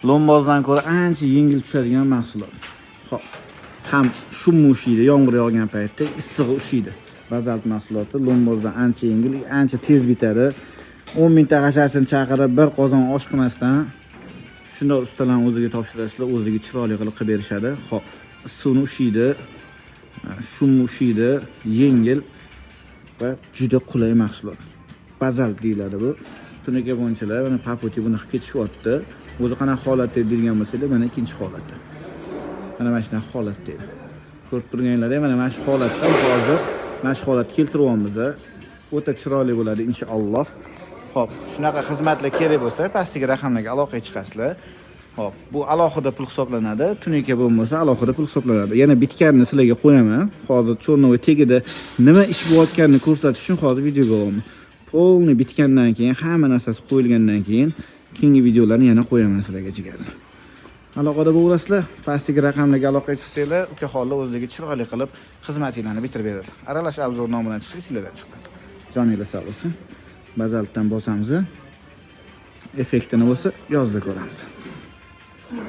Lombozdan ko'ra ancha yengil tushadigan mahsulot. Xo'p. Ham shum ushiydi, yomg'ir yog'gan paytda issiq ushiydi. Bazalt mahsuloti lombozdan ancha yengil, ancha tez bitadi. 10 mingta g'ashasini chaqirib bir qozon osh qilmasdan shunday ustalarni o'ziga topshirasizlar, o'ziga chiroyli qilib berishadi. Xo'p, suvni ushiydi, shum ushiydi, yengil va juda qulay mahsulot. Bazalt deyiladi bu. Tunuka bo'nchilar mana paputi buni qilib ketishyapti. O'zi qanaqa holatda deydigan bo'lsanglar, mana ikkinchi holatda. Mana mana shu holatda edi. Ko'rib turganlaringiz mana shu holatda hozir mana shu holatga keltiryapmiz. O'ta chiroyli bo'ladi inshaalloh. Xo'p, shunaqa xizmatlar kerak bo'lsa, pastdagi raqamlarga aloqaga chiqasizlar. Xo'p, bu alohida pul hisoblanadi. Tunuka bo'lmasa alohida pul hisoblanadi. Yana bitganini sizlarga qo'yaman. Hozir cho'rnovoy tegida nima ish bo'layotganini ko'rsatish uchun hozir video bo'laman. Polni bitgandan keyin, hamma narsasi qo'yilgandan keyin keyingi videolarni yana qo'yaman sizlarga jigarlar. Aloqada bo'lasizlar, pastdagi raqamlarga aloqaga chiqsanglar, ukaxonlar o'zligi chiroyli qilib xizmatingizni bitirib beradi. Aralash obzor nomidan chiqsa, sizlardan chiqmas. Joningiz sog' bo'lsin. Bazaltdan bosamiz. Effektini bo'lsa yozda ko'ramiz.